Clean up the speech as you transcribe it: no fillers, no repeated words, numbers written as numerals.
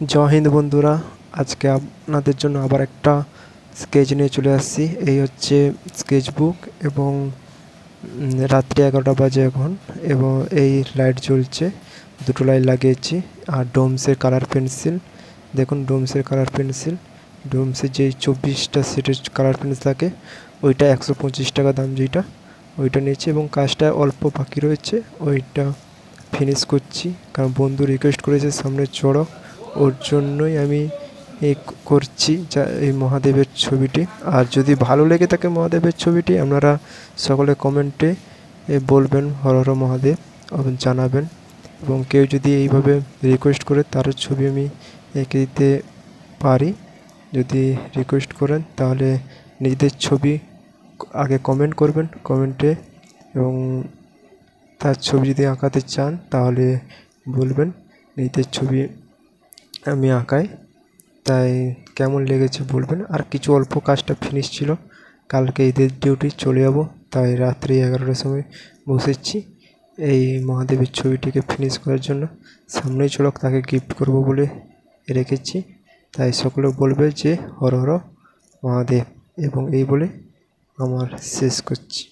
জয় হিন্দ বন্ধুরা। আজকে আপনাদের জন্য আবার একটা স্কেচ নিয়ে চলে আসছি। এই হচ্ছে স্কেচ বুক এবং রাত্রি 11টা বাজে এখন, এবং এই লাইট জ্বলছে, দুটো লাইট লাগিয়েছি। আর ডোমসের কালার পেন্সিল দেখুন, ডোমসের কালার পেন্সিল, ডোমসের যে 24টা সেটের কালার পেন্সিল থাকে ওইটা 125 টাকা দাম, যেটা ওইটা নিয়েছি। এবং কাজটা অল্প বাকি রয়েছে, ওইটা ফিনিশ করছি, কারণ বন্ধু রিকোয়েস্ট করেছে সামনে চড়ক, ওর জন্যই আমি এই করছি যা এই মহাদেবের ছবিটি। আর যদি ভালো লেগে থাকে মহাদেবের ছবিটি, আপনারা সকলে কমেন্টে বলবেন হর হর মহাদেব জানাবেন। এবং কেউ যদি এইভাবে রিকোয়েস্ট করে তার ছবি আমি এঁকে দিতে পারি। যদি রিকোয়েস্ট করেন তাহলে নিজেদের ছবি আগে কমেন্ট করবেন কমেন্টে, এবং তার ছবি যদি আঁকাতে চান তাহলে বলবেন নিজেদের ছবি আমি আঁকাই। তাই কেমন লেগেছে বলবেন। আর কিছু অল্প কাজটা ফিনিশ ছিল, কালকে ঈদের ডিউটি চলে যাব, তাই রাত্রি 11টার সময় বসেছি এই মহাদেবের ছবিটিকে ফিনিশ করার জন্য। সামনেই চড়ক, তাকে গিফট করব বলে রেখেছি। তাই সকলে বলবে যে হর হর মহাদেব, এবং এই বলে আমার শেষ করছি।